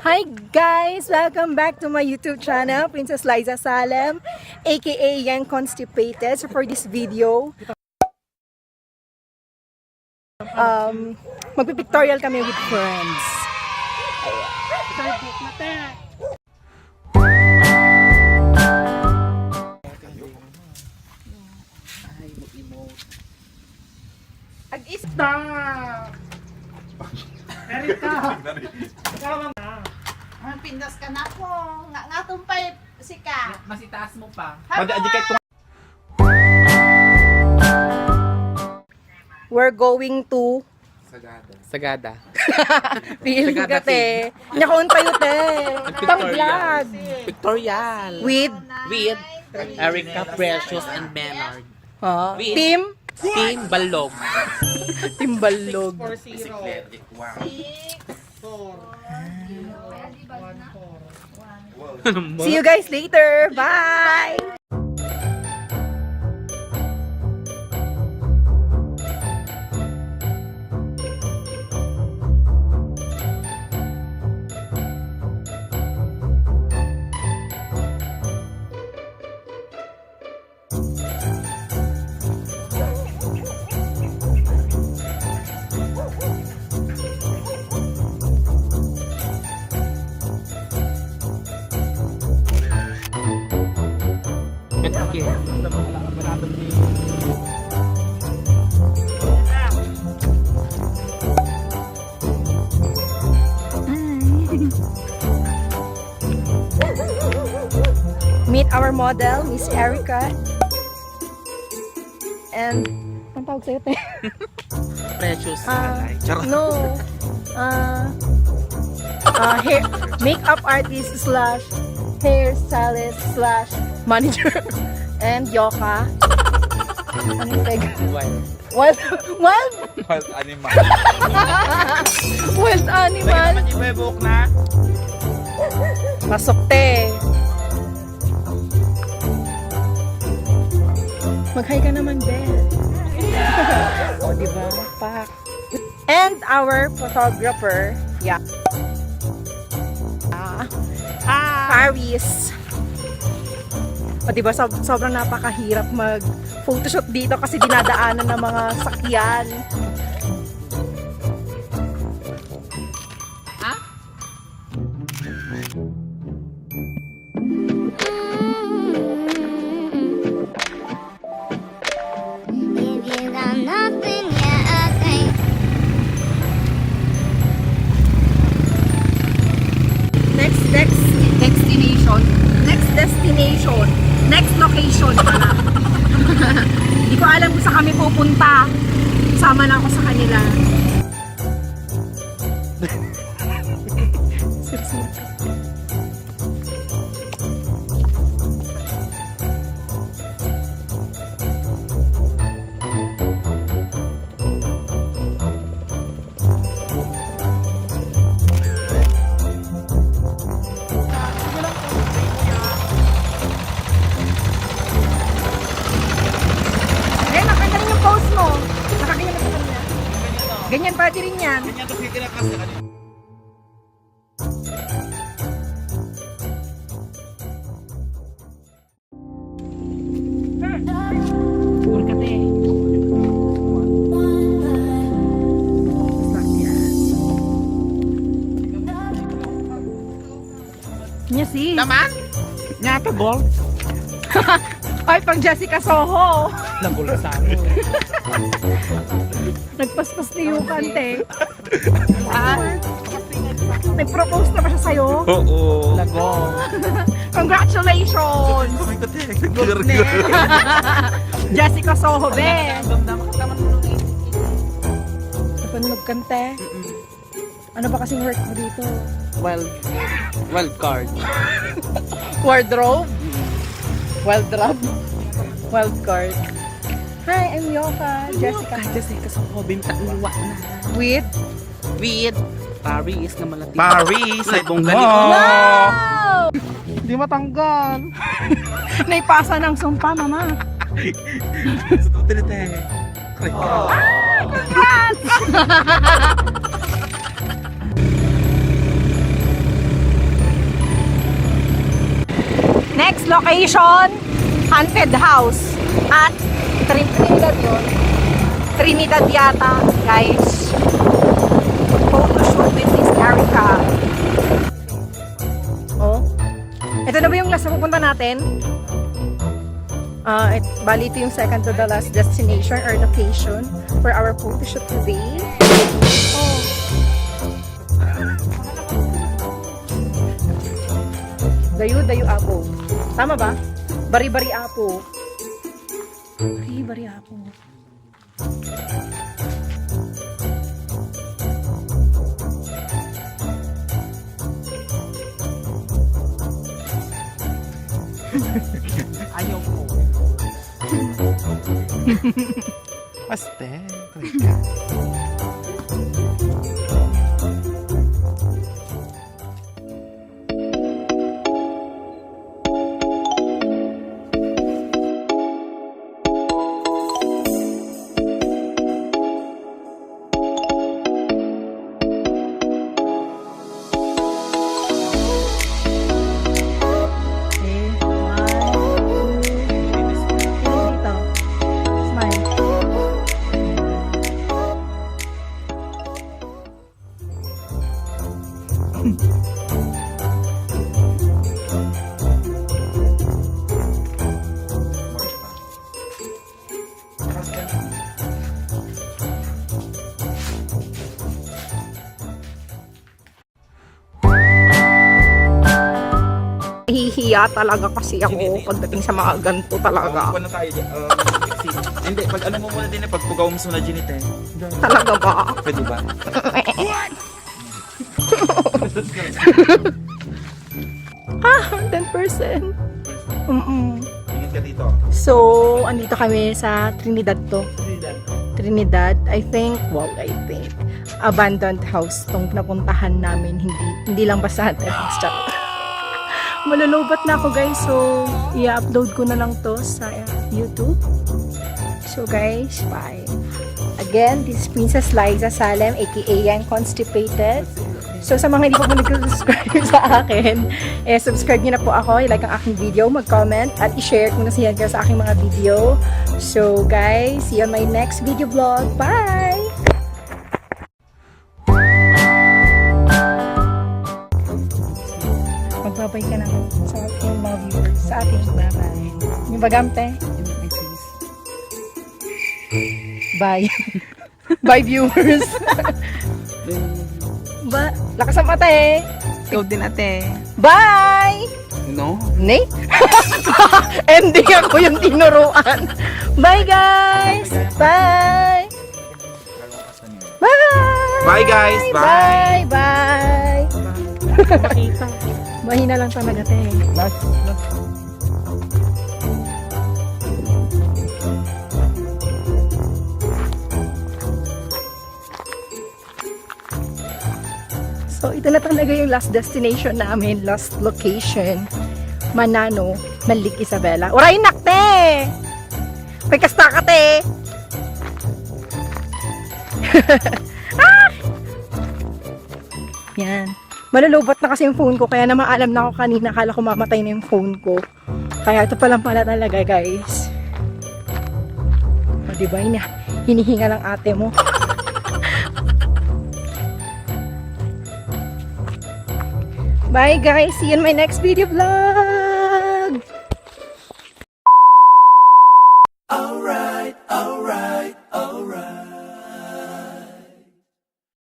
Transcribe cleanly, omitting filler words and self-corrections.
Hi guys! Welcome back to my YouTube channel, Princess Lyza Salem, aka Young Constipated. So for this video, magpipictorial kami with friends. Ag-ista! Erika! Ang pindas ka na po. Nga tumpay si ka. Masitaas mo pa. We're going to Sagada. Feeling ka te. Nyakon tayo te. Tang vlog. Pictorial. With Erika, Precious, and Maynard. Team Ballog. Team Ballog. 6, 4. See you guys later. Bye! Meet our model, Miss Erika. And ang tawag sa'yo, te? Precious. No. Hair, makeup artist slash hairstylist slash manager. And Yoka. Anong tag? Wild Animal. Wild animal. Ibebok na. Pasok te. Mag-hi ka naman, Belle. O, diba? Pak. And our photographer, yeah. Paris. O, diba? Sobrang napakahirap mag-photoshoot dito kasi dinadaanan ng mga sakyan. Next location pala. Hindi ko alam kung saan kami pupunta. Sama na ako sa kanila. Ganyan pati rin yan. Ganyan kasi tinakas na kanina. Purkate. Nya si. Naman? Nyato ball. Ay, pang Jessica Soho. Nabula sa amin. Nagpaspas ni yung kante. Nag-propose na ba siya sa'yo? Oo. Lagong. Congratulations! Jessica Soho, be. Napanog kante. Ano ba kasing work mo dito? Wild card. Wardrobe? Wild card. Hi, I'm Yoka. Jessica. Jessica sa bintang luwa na. With? Paris na malapit. Paris, ay bongga Wow! nito. Wow! Hindi matanggal. Naipasa ng sumpa, mama. Congrats! Next location, haunted house at Trinidad yun. Trinidad yata, guys. Photo shoot with Miss Erika. Oh. Ito na ba yung last na pupunta natin? Bali ito yung second to the last destination or location for our photo shoot today. Oh. Dayo apo. Tama ba? Bari-bari apo. Bari-bari apo. Ayaw ko. Paste. Nahihiya talaga kasi ako pagdating sa mga ganito talaga. Ano tayo? Hindi, pag ano mo muna din pag pugaw mo na ginit eh. Talaga ba? Pwede ba? Ah, 10%. Tingin ka dito. So, andito kami sa Trinidad to. Trinidad, I think, abandoned house tong napuntahan namin. Hindi lang basta haunted house. Malulubat na ako guys, so i-upload ko na lang to sa YouTube. So guys, bye. Again, this is Princess Lyza Salem, aka Yang Constipated. So sa mga hindi po nag-subscribe sa akin, subscribe niyo na po ako, i-like ang aking video, mag-comment, at i-share kung nasiyan kayo sa aking mga video. So guys, see you on my next video vlog. Bye! Magbabay ka na sa ating mga viewers, sa ating babay. Yung bagamte? Bye. Bye viewers. Lakas ang mata eh. Ikaw din ate. Bye! No? Ne? Ending ako yung tinuruan. Bye guys! Bye! Bye! Bye guys! Bye! Bye! Mahina lang talaga te. Last. So, ito na talaga yung last destination namin, last location. Manano, Malik, Isabela. Uray, nakte! May kasta ka, te! Ah! Yan. Malulubot na kasi yung phone ko, kaya naman alam na ako kanina, akala ko mamatay na yung phone ko. Kaya ito palang pala talaga, guys. O, diba, hinihinga ng ate mo. Bye guys, see you in my next video vlog.